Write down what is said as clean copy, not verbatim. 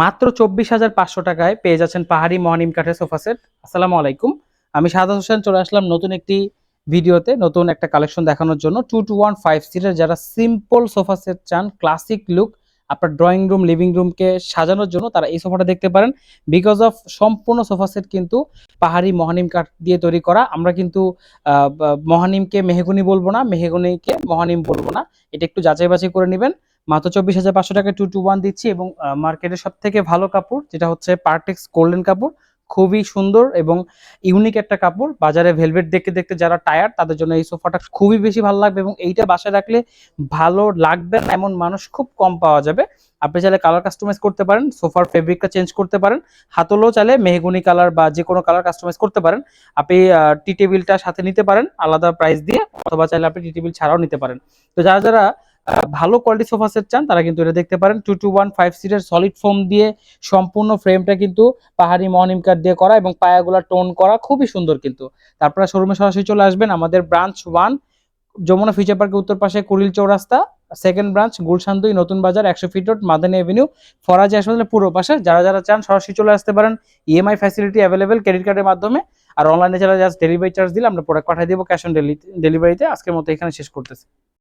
মাত্র 24,500 টাকায় পেয়ে যাচ্ছেন পাহাড়ি মহানিম কাঠের সোফা সেট। আসসালামু আলাইকুম, আমি সাদাত হোসেন চলে আসলাম নতুন একটি ভিডিওতে, নতুন একটা কালেকশন দেখানোর জন্য। 2 to 1 5 সিটের যারা সিম্পল সোফা সেট চান, ক্লাসিক লুক আপনার ড্রয়িং রুম লিভিং রুমকে সাজানোর জন্য, তারা এই সোফাটা দেখতে পারেন। বিকজ অফ সম্পূর্ণ সোফা সেট কিন্তু পাহাড়ি মহানিম কাঠ দিয়ে তৈরি করা। আমরা কিন্তু মহানিমকে মেহগনি বলবো না, মেহগনিকে মহানিম বলবো না, এটা একটু যাচাই বাছাই করে নেবেন। মাত্র 24,500 টাকায় 2 to 1 দিচ্ছি, এবং মার্কেটের সব থেকে ভালো কাপড় যেটা হচ্ছে পার্টেক্স গোল্ডেন কাপড়, খুবই সুন্দর এবং ইউনিক একটা কাপড়। বাজারে ভেলভেট দেখতে দেখতে যারা টায়ার, তাদের জন্য এই সোফাটা খুবই বেশি ভালো লাগবে, এবং এইটা বাসায় রাখলে ভালো লাগবে না এমন মানুষ খুব কম পাওয়া যাবে। আপনি চাইলে কালার কাস্টমাইজ করতে পারেন, সোফার ফেব্রিকটা চেঞ্জ করতে পারেন, হাতলও চাইলে মেহগনি কালার বা যে কোনো কালার কাস্টমাইজ করতে পারেন। আপনি টি টেবিলটা সাথে নিতে পারেন আলাদা প্রাইস দিয়ে, অথবা চাইলে আপনি টি টেবিল ছাড়াও নিতে পারেন। তো যারা যারা ভালো কোয়ালিটি সোফা সেট চান, তারা কিন্তু এটা দেখতে পারেন। 2 to 1 5 সিটের সলিড ফোম দিয়ে সম্পূর্ণ ফ্রেমটা কিন্তু পাহাড়ি মহানিম কাঠ দিয়ে করা, এবং পায়াগুলা টোন করা, খুবই সুন্দর কিন্তু। তারপরে শোরুমে সরাসরি চলে আসবেন। আমাদের ব্রাঞ্চ 1 যমুনা ফিউচার পার্কের উত্তর পাশে কুড়িল চৌরাস্তা, সেকেন্ড ব্রাঞ্চ গুলশান 2 নতুন বাজার 100 fit road Madani Avenue, Faraji হাসপাতালের পূর্ব পাশে। যারা যারা চান সরাসরি চলে আসতে পারেন। ইএমআই ফ্যাসিলিটি অ্যাভেলেবেল ক্রেডিট কার্ডের মাধ্যমে। আর অনলাইনে যারা জাস্ট ডেলিভারি চার্জ দিলে আমরা প্রোডাক্ট পাঠিয়ে দিব ক্যাশ অন ডেলিভারিতে। আজকের মতো এখানে শেষ করতেছি।